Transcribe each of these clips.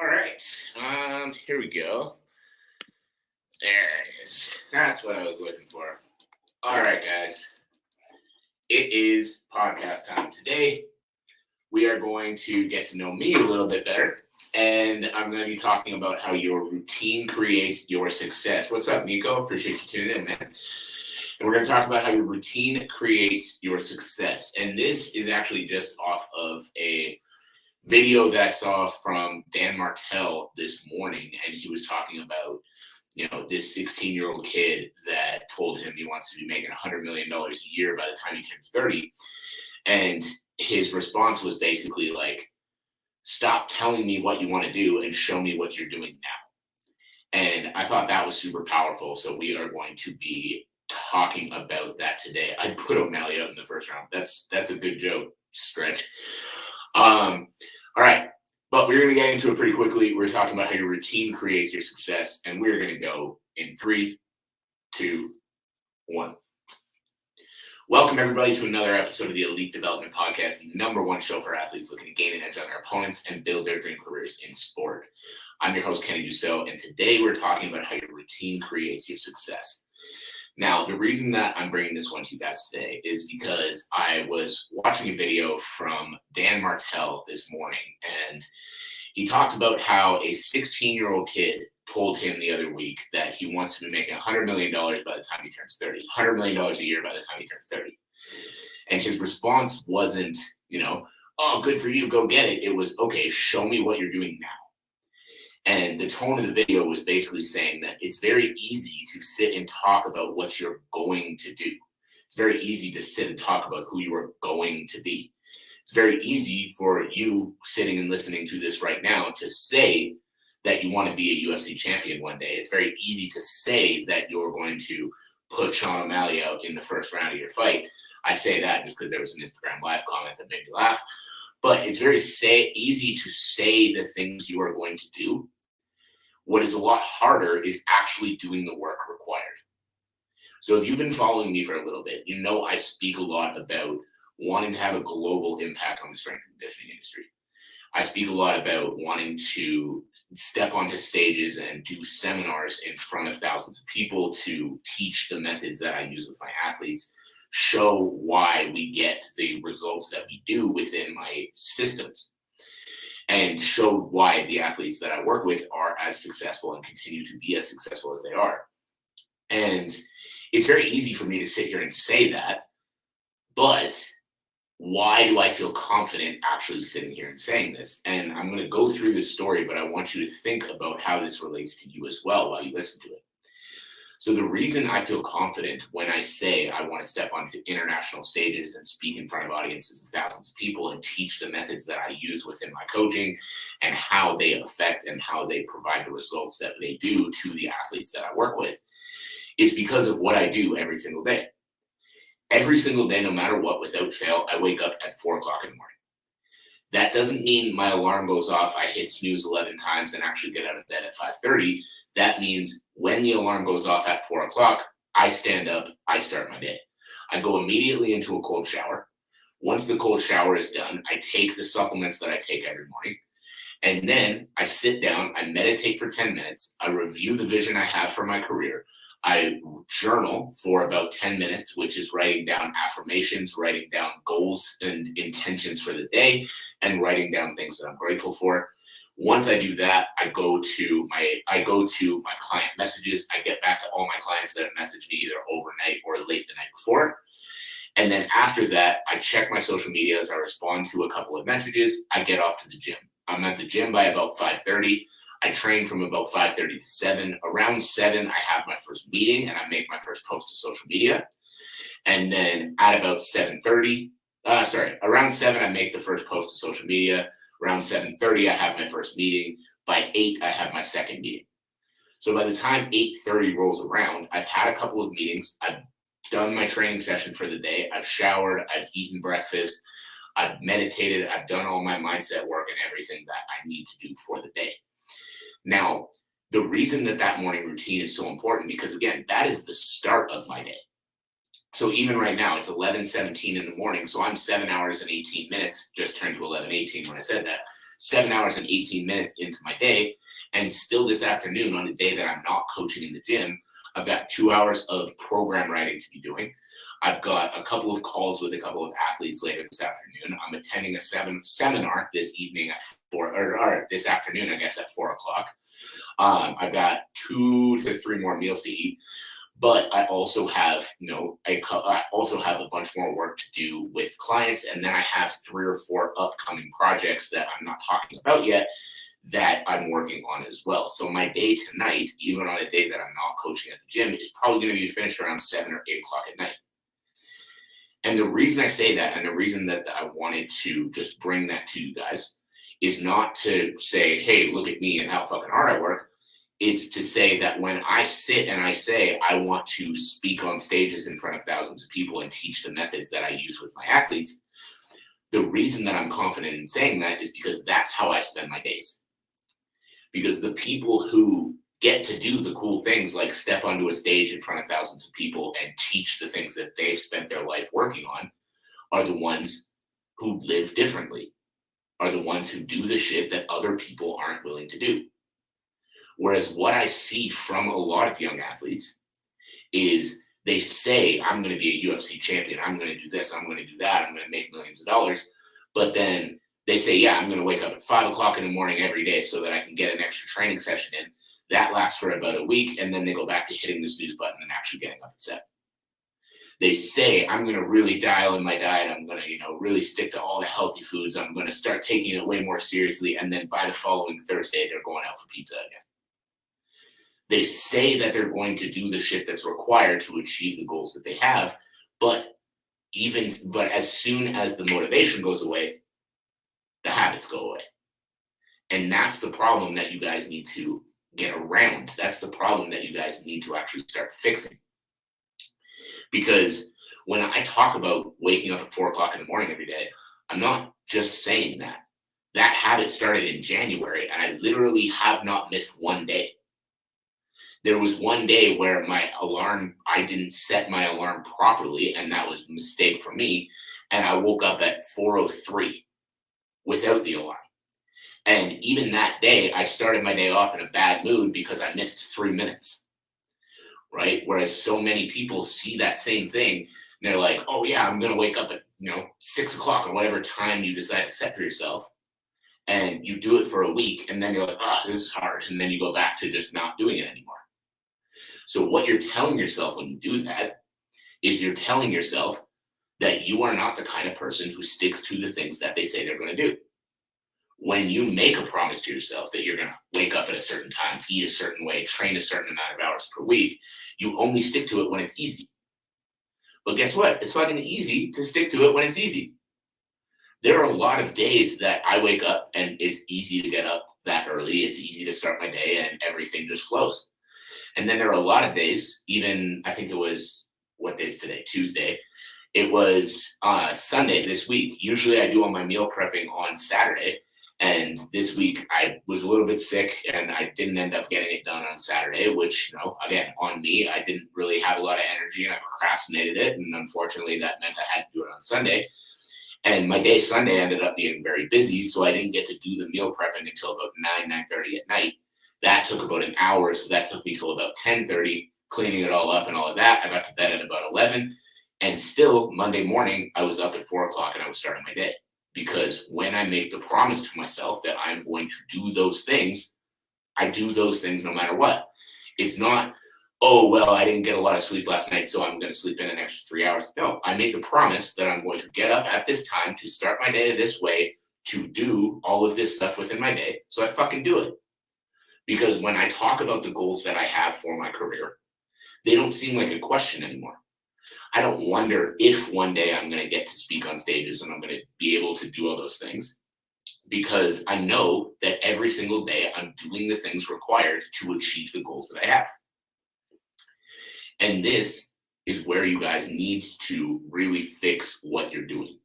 All right. Here we go. There it is. That's what I was looking for. All right, guys. It is podcast time today. We are going to get to know me a little bit better, and I'm going to be talking about how your routine creates your success. What's up, Nico? Appreciate you tuning in, man. And we're going to talk about how your routine creates your success. And this is actually just off of a video that I saw from Dan Martell this morning, and he was talking about, this 16-year-old kid that told him he wants to be making $100 million a year by the time he turns 30. And his response was basically like, stop telling me what you want to do and show me what you're doing now. And I thought that was super powerful. So we are going to be talking about that today. I put O'Malley out in the first round. That's a good joke, Stretch. All right. But we're going to get into it pretty quickly. We're talking about how your routine creates your success. And we're going to go in 3, 2, 1. Welcome, everybody, to another episode of the Elite Development Podcast, the #1 show for athletes looking to gain an edge on their opponents and build their dream careers in sport. I'm your host, Kenny Dusseault, and today we're talking about how your routine creates your success. Now, the reason that I'm bringing this one to you guys today is because I was watching a video from Dan Martell this morning, and he talked about how a 16-year-old kid told him the other week that he wants to be making $100 million by the time he turns 30, $100 million a year by the time he turns 30. And his response wasn't, oh, good for you, go get it. It was, okay, show me what you're doing now. And the tone of the video was basically saying that it's very easy to sit and talk about what you're going to do. It's very easy to sit and talk about who you are going to be. It's very easy for you sitting and listening to this right now to say that you want to be a UFC champion one day. It's very easy to say that you're going to put Sean O'Malley out in the first round of your fight. I say that just because there was an Instagram live comment that made me laugh. But it's very easy to say the things you are going to do. What is a lot harder is actually doing the work required. So if you've been following me for a little bit, I speak a lot about wanting to have a global impact on the strength and conditioning industry. I speak a lot about wanting to step onto stages and do seminars in front of thousands of people to teach the methods that I use with my athletes, show why we get the results that we do within my systems, and show why the athletes that I work with are as successful and continue to be as successful as they are. And it's very easy for me to sit here and say that, but why do I feel confident actually sitting here and saying this? And I'm going to go through this story, but I want you to think about how this relates to you as well while you listen to it. So the reason I feel confident when I say I want to step onto international stages and speak in front of audiences of thousands of people and teach the methods that I use within my coaching and how they affect and how they provide the results that they do to the athletes that I work with is because of what I do every single day. Every single day, no matter what, without fail, I wake up at 4 o'clock in the morning. That doesn't mean my alarm goes off, I hit snooze 11 times and actually get out of bed at 5:30. That means when the alarm goes off at 4 o'clock, I stand up, I start my day. I go immediately into a cold shower. Once the cold shower is done, I take the supplements that I take every morning. And then I sit down, I meditate for 10 minutes. I review the vision I have for my career. I journal for about 10 minutes, which is writing down affirmations, writing down goals and intentions for the day, and writing down things that I'm grateful for. Once I do that, I go to my client messages. I get back to all my clients that have messaged me either overnight or late the night before. And then after that, I check my social media as I respond to a couple of messages. I get off to the gym. I'm at the gym by about 5:30. I train from about 5:30 to 7. Around 7, I have my first meeting and I make my first post to social media. And then at about around 7, I make the first post to social media. Around 7:30, I have my first meeting. By 8, I have my second meeting. So by the time 8:30 rolls around, I've had a couple of meetings. I've done my training session for the day. I've showered. I've eaten breakfast. I've meditated. I've done all my mindset work and everything that I need to do for the day. Now, the reason that morning routine is so important, because again, that is the start of my day. So even right now, it's 11:17 in the morning. So I'm 7 hours and 18 minutes, just turned to 11:18 when I said that, 7 hours and 18 minutes into my day. And still this afternoon, on a day that I'm not coaching in the gym, I've got 2 hours of program writing to be doing. I've got a couple of calls with a couple of athletes later this afternoon. I'm attending a seminar this evening at 4, or this afternoon, I guess, at 4 o'clock. I've got 2 to 3 more meals to eat, but I also have, I also have a bunch more work to do with clients, and then I have 3 or 4 upcoming projects that I'm not talking about yet that I'm working on as well. So my day tonight, even on a day that I'm not coaching at the gym, is probably going to be finished around 7 or 8 o'clock at night. And the reason I say that, and the reason that I wanted to just bring that to you guys, is not to say, hey, look at me and how fucking hard I work. It's to say that when I sit and I say I want to speak on stages in front of thousands of people and teach the methods that I use with my athletes, the reason that I'm confident in saying that is because that's how I spend my days. Because the people who get to do the cool things like step onto a stage in front of thousands of people and teach the things that they've spent their life working on are the ones who live differently, are the ones who do the shit that other people aren't willing to do. Whereas what I see from a lot of young athletes is they say, I'm going to be a UFC champion, I'm going to do this, I'm going to do that, I'm going to make millions of dollars. But then they say, yeah, I'm going to wake up at 5 o'clock in the morning every day so that I can get an extra training session in. That lasts for about a week, and then they go back to hitting the snooze button and actually getting up at 7. They say, I'm going to really dial in my diet. I'm going to, really stick to all the healthy foods. I'm going to start taking it way more seriously. And then by the following Thursday, they're going out for pizza again. They say that they're going to do the shit that's required to achieve the goals that they have. But as soon as the motivation goes away, the habits go away. And that's the problem that you guys need to get around. That's the problem that you guys need to actually start fixing. Because when I talk about waking up at 4 o'clock in the morning every day, I'm not just saying that. That habit started in January, and I literally have not missed one day. There was one day where I didn't set my alarm properly, and that was a mistake for me. And I woke up at 4:03 without the alarm. And even that day, I started my day off in a bad mood because I missed 3 minutes, right? Whereas so many people see that same thing, and they're like, oh yeah, I'm going to wake up at, 6 o'clock or whatever time you decide to set for yourself. And you do it for a week, and then you're like, this is hard. And then you go back to just not doing it anymore. So what you're telling yourself when you do that is you're telling yourself that you are not the kind of person who sticks to the things that they say they're going to do. When you make a promise to yourself that you're going to wake up at a certain time, eat a certain way, train a certain amount of hours per week, you only stick to it when it's easy. But guess what? It's fucking easy to stick to it when it's easy. There are a lot of days that I wake up and it's easy to get up that early. It's easy to start my day and everything just flows. And then there are a lot of days, even I think it was, what day is today? Tuesday. It was Sunday this week. Usually I do all my meal prepping on Saturday. And this week I was a little bit sick and I didn't end up getting it done on Saturday, which, again, on me, I didn't really have a lot of energy and I procrastinated it. And unfortunately that meant I had to do it on Sunday. And my day Sunday ended up being very busy. So I didn't get to do the meal prepping until about 9:30 at night. That took about an hour. So that took me till about 10:30, cleaning it all up and all of that. I got to bed at about 11. And still Monday morning, I was up at 4 o'clock and I was starting my day. Because when I make the promise to myself that I'm going to do those things, I do those things no matter what. It's not, oh, well, I didn't get a lot of sleep last night, so I'm going to sleep in an extra 3 hours. No, I made the promise that I'm going to get up at this time to start my day this way, to do all of this stuff within my day. So I fucking do it. Because when I talk about the goals that I have for my career, they don't seem like a question anymore. I don't wonder if one day I'm going to get to speak on stages and I'm going to be able to do all those things, because I know that every single day I'm doing the things required to achieve the goals that I have. And this is where you guys need to really fix what you're doing.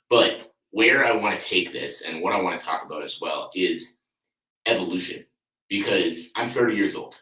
But where I want to take this and what I want to talk about as well is evolution, because I'm 30 years old.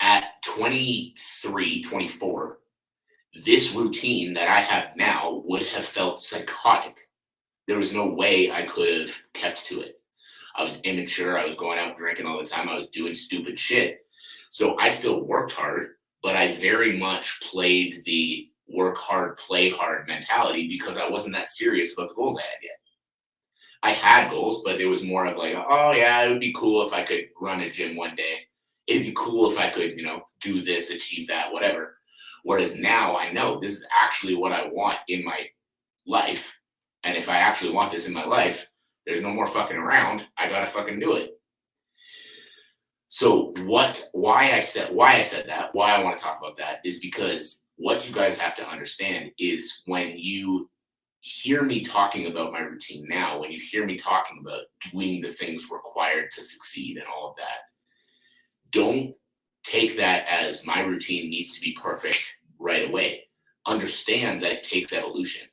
At 23, 24, this routine that I have now would have felt psychotic. There was no way I could have kept to it. I was immature. I was going out drinking all the time. I was doing stupid shit. So I still worked hard, but I very much played the work hard, play hard mentality because I wasn't that serious about the goals I had yet. I had goals, but it was more of like, oh yeah, it would be cool if I could run a gym one day. It'd be cool if I could, do this, achieve that, whatever. Whereas now I know this is actually what I want in my life. And if I actually want this in my life, there's no more fucking around. I gotta fucking do it. So why I said that, why I want to talk about that is because what you guys have to understand is when you hear me talking about my routine now, when you hear me talking about doing the things required to succeed and all of that, don't take that as my routine needs to be perfect right away. Understand that it takes evolution.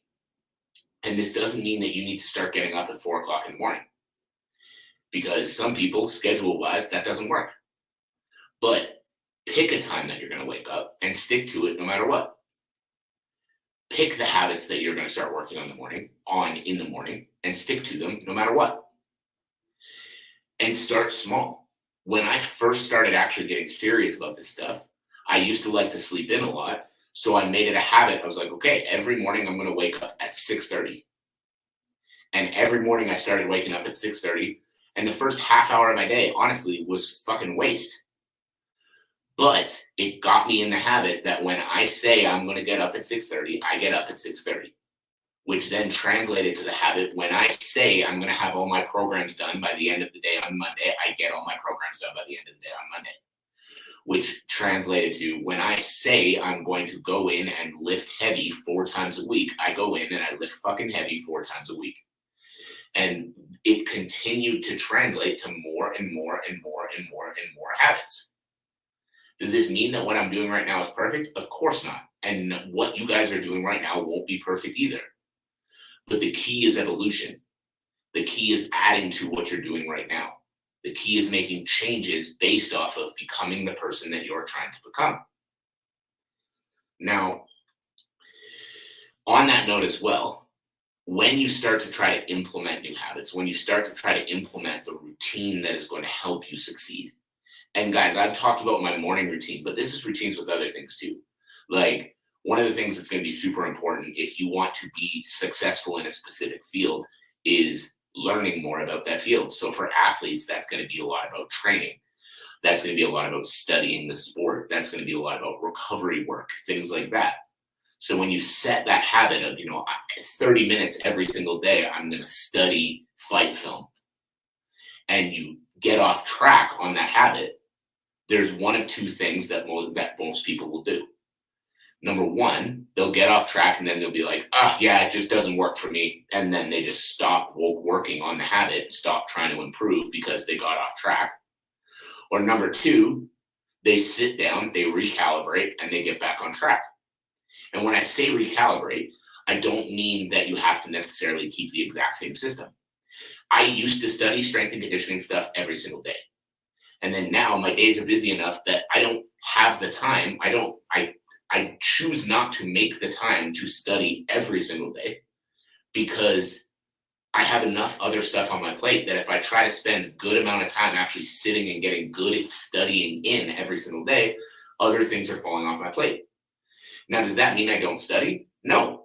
And this doesn't mean that you need to start getting up at 4 o'clock in the morning, because some people, schedule wise, that doesn't work. But pick a time that you're going to wake up and stick to it no matter what. Pick the habits that you're going to start working on in the morning and stick to them no matter what. And start small. When I first started actually getting serious about this stuff, I used to like to sleep in a lot. So I made it a habit. I was like, okay, every morning I'm going to wake up at 6:30. And every morning I started waking up at 6:30. And the first half hour of my day, honestly, was fucking waste. But it got me in the habit that when I say I'm going to get up at 6:30, I get up at 6:30, which then translated to the habit when I say I'm going to have all my programs done by the end of the day on Monday, I get all my programs done by the end of the day on Monday, which translated to when I say I'm going to go in and lift heavy 4 times a week, I go in and I lift fucking heavy 4 times a week. And it continued to translate to more and more and more and more and more habits. Does this mean that what I'm doing right now is perfect? Of course not. And what you guys are doing right now won't be perfect either. But the key is evolution. The key is adding to what you're doing right now. The key is making changes based off of becoming the person that you're trying to become. Now, on that note as well, when you start to try to implement new habits, when you start to try to implement the routine that is going to help you succeed, and guys, I've talked about my morning routine, but this is routines with other things too. Like, one of the things that's going to be super important if you want to be successful in a specific field is learning more about that field. So for athletes, that's going to be a lot about training. That's going to be a lot about studying the sport. That's going to be a lot about recovery work, things like that. So when you set that habit of, 30 minutes every single day, I'm going to study fight film, and you get off track on that habit, there's one of two things that most people will do. Number one, they'll get off track and then they'll be like, yeah, it just doesn't work for me. And then they just stop working on the habit, stop trying to improve because they got off track. Or number two, they sit down, they recalibrate, and they get back on track. And when I say recalibrate, I don't mean that you have to necessarily keep the exact same system. I used to study strength and conditioning stuff every single day. And then now my days are busy enough that I don't have the time. I choose not to make the time to study every single day because I have enough other stuff on my plate that if I try to spend a good amount of time actually sitting and getting good at studying in every single day, other things are falling off my plate. Now, does that mean I don't study? No.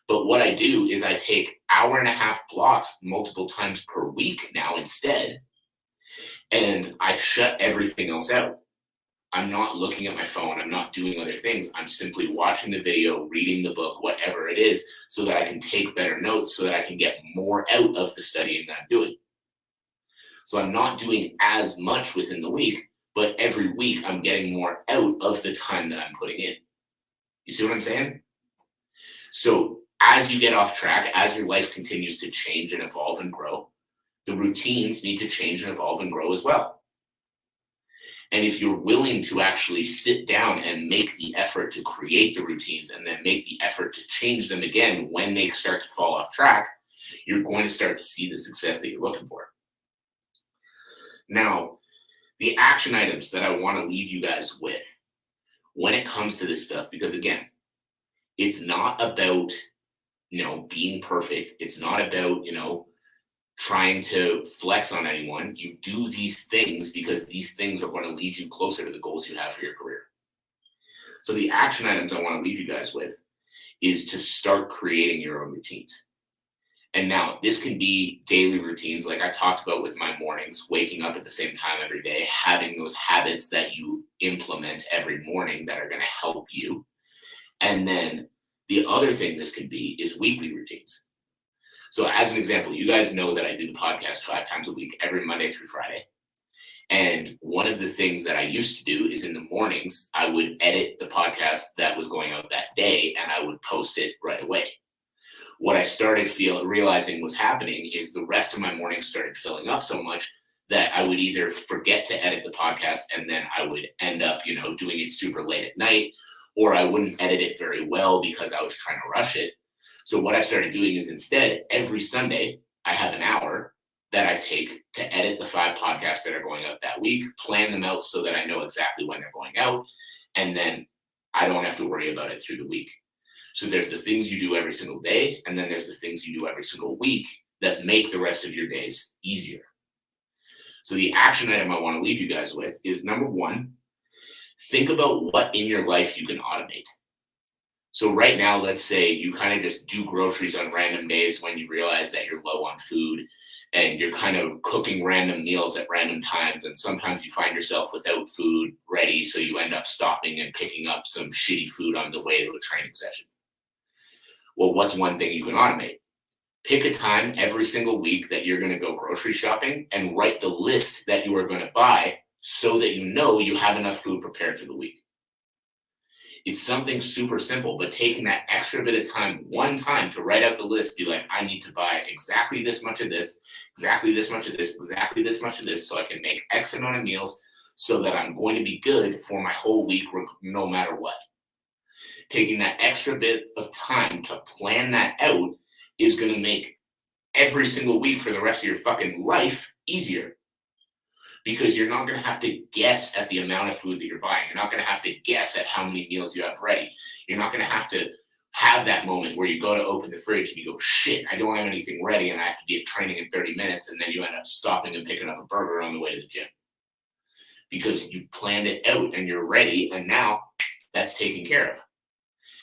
But what I do is I take hour-and-a-half blocks multiple times per week now instead, and I shut everything else out. I'm not looking at my phone. I'm not doing other things. I'm simply watching the video, reading the book, whatever it is, so that I can take better notes, so that I can get more out of the studying that I'm doing. So I'm not doing as much within the week, but every week I'm getting more out of the time that I'm putting in. You see what I'm saying? So as you get off track, as your life continues to change and evolve and grow, the routines need to change and evolve and grow as well. And if you're willing to actually sit down and make the effort to create the routines and then make the effort to change them again when they start to fall off track, you're going to start to see the success that you're looking for. Now, the action items that I want to leave you guys with when it comes to this stuff, because again, it's not about, being perfect. It's not about, trying to flex on anyone. You do these things because these things are going to lead you closer to the goals you have for your career. So the action items I want to leave you guys with is to start creating your own routines. And now this can be daily routines, like I talked about with my mornings, waking up at the same time every day, having those habits that you implement every morning that are going to help you. And then the other thing this can be is weekly routines. So as an example, you guys know that I do the podcast 5 times a week, every Monday through Friday. And one of the things that I used to do is in the mornings, I would edit the podcast that was going out that day and I would post it right away. What I started realizing was happening is the rest of my mornings started filling up so much that I would either forget to edit the podcast and then I would end up, doing it super late at night, or I wouldn't edit it very well because I was trying to rush it. So what I started doing is instead, every Sunday, I have an hour that I take to edit the 5 podcasts that are going out that week, plan them out so that I know exactly when they're going out, and then I don't have to worry about it through the week. So there's the things you do every single day, and then there's the things you do every single week that make the rest of your days easier. So the action item I want to leave you guys with is, number 1, think about what in your life you can automate. So right now, let's say you kind of just do groceries on random days when you realize that you're low on food, and you're kind of cooking random meals at random times. And sometimes you find yourself without food ready, so you end up stopping and picking up some shitty food on the way to a training session. Well, what's one thing you can automate? Pick a time every single week that you're going to go grocery shopping and write the list that you are going to buy so that you know you have enough food prepared for the week. It's something super simple, but taking that extra bit of time, one time, to write out the list, be like, I need to buy exactly this much of this, exactly this much of this, exactly this much of this, so I can make X amount of meals so that I'm going to be good for my whole week no matter what. Taking that extra bit of time to plan that out is going to make every single week for the rest of your fucking life easier. Because you're not going to have to guess at the amount of food that you're buying. You're not going to have to guess at how many meals you have ready. You're not going to have that moment where you go to open the fridge and you go, shit, I don't have anything ready and I have to be at training in 30 minutes. And then you end up stopping and picking up a burger on the way to the gym. Because you've planned it out and you're ready, and now that's taken care of.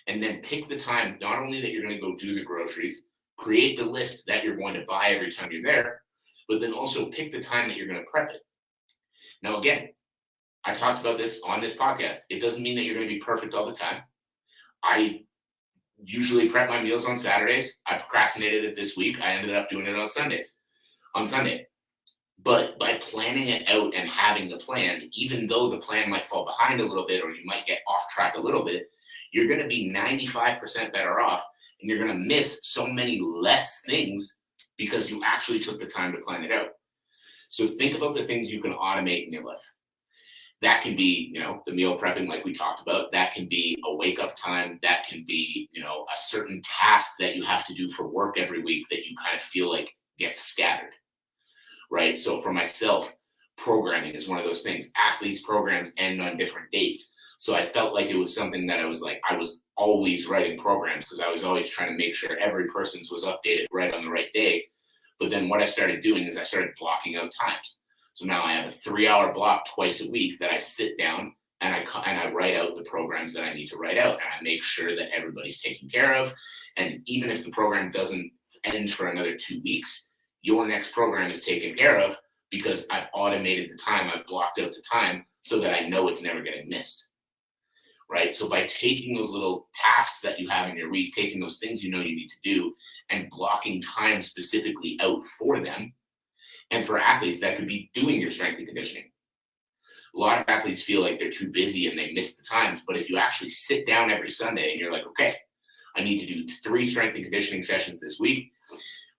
And then pick the time, not only that you're going to go do the groceries, create the list that you're going to buy every time you're there, but then also pick the time that you're going to prep it. Now, again, I talked about this on this podcast. It doesn't mean that you're going to be perfect all the time. I usually prep my meals on Saturdays. I procrastinated it this week. I ended up doing it on Sunday. But by planning it out and having the plan, even though the plan might fall behind a little bit or you might get off track a little bit, you're going to be 95% better off, and you're going to miss so many less things because you actually took the time to plan it out. So think about the things you can automate in your life. That can be, the meal prepping like we talked about. That can be a wake up time. That can be, a certain task that you have to do for work every week that you kind of feel like gets scattered, right? So for myself, programming is one of those things. Athletes' programs end on different dates. So I felt like it was something that I was always writing programs because I was always trying to make sure every person's was updated right on the right day. But then what I started doing is I started blocking out times. So now I have a 3-hour block twice a week that I sit down and I write out the programs that I need to write out, and I make sure that everybody's taken care of. And even if the program doesn't end for another 2 weeks, your next program is taken care of because I've automated the time, I've blocked out the time so that I know it's never getting missed. Right? So by taking those little tasks that you have in your week, taking those things you need to do, and blocking time specifically out for them. And for athletes, that could be doing your strength and conditioning. A lot of athletes feel like they're too busy and they miss the times. But if you actually sit down every Sunday and you're like, okay, I need to do 3 strength and conditioning sessions this week.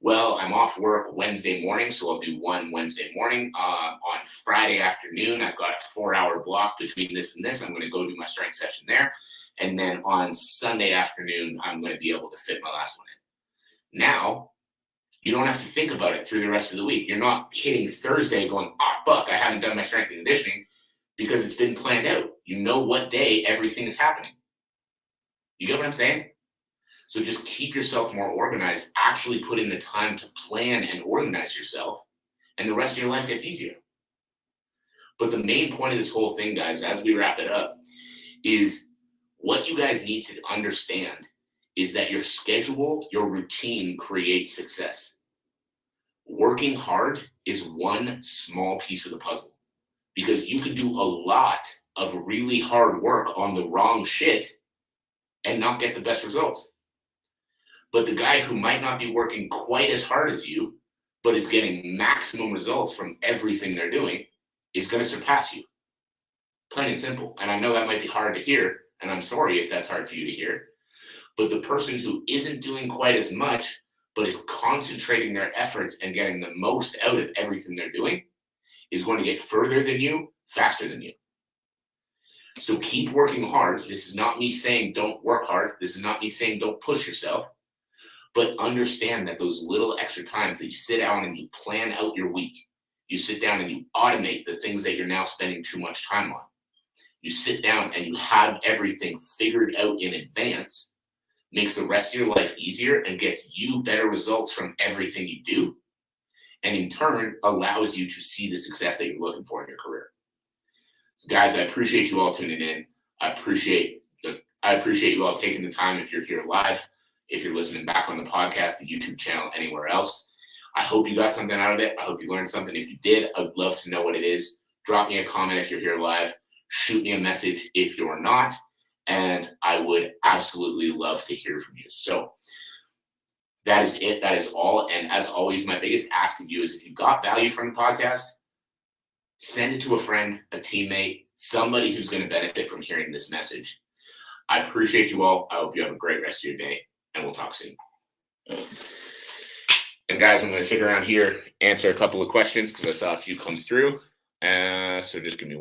Well, I'm off work Wednesday morning, so I'll do 1 Wednesday morning. On Friday afternoon, I've got a 4-hour block between this and this. I'm going to go do my strength session there. And then on Sunday afternoon, I'm going to be able to fit my last one in. Now, you don't have to think about it through the rest of the week. You're not hitting Thursday going, fuck, I haven't done my strength and conditioning, because it's been planned out. You know what day everything is happening. You get what I'm saying? So just keep yourself more organized, actually put in the time to plan and organize yourself, and the rest of your life gets easier. But the main point of this whole thing, guys, as we wrap it up, is what you guys need to understand is that your schedule, your routine creates success. Working hard is one small piece of the puzzle, because you can do a lot of really hard work on the wrong shit and not get the best results. But the guy who might not be working quite as hard as you, but is getting maximum results from everything they're doing, is going to surpass you. Plain and simple. And I know that might be hard to hear, and I'm sorry if that's hard for you to hear. But the person who isn't doing quite as much, but is concentrating their efforts and getting the most out of everything they're doing, is going to get further than you, faster than you. So keep working hard. This is not me saying don't work hard. This is not me saying don't push yourself. But understand that those little extra times that you sit down and you plan out your week, you sit down and you automate the things that you're now spending too much time on. You sit down and you have everything figured out in advance, makes the rest of your life easier and gets you better results from everything you do. And in turn, allows you to see the success that you're looking for in your career. So guys, I appreciate you all tuning in. I appreciate you all taking the time if you're here live, if you're listening back on the podcast, the YouTube channel, anywhere else. I hope you got something out of it. I hope you learned something. If you did, I'd love to know what it is. Drop me a comment if you're here live. Shoot me a message if you're not. And I would absolutely love to hear from you. So that is it. That is all. And as always, my biggest ask of you is if you got value from the podcast, send it to a friend, a teammate, somebody who's going to benefit from hearing this message. I appreciate you all. I hope you have a great rest of your day, and we'll talk soon. And guys, I'm going to sit around here, answer a couple of questions because I saw a few come through. So just give me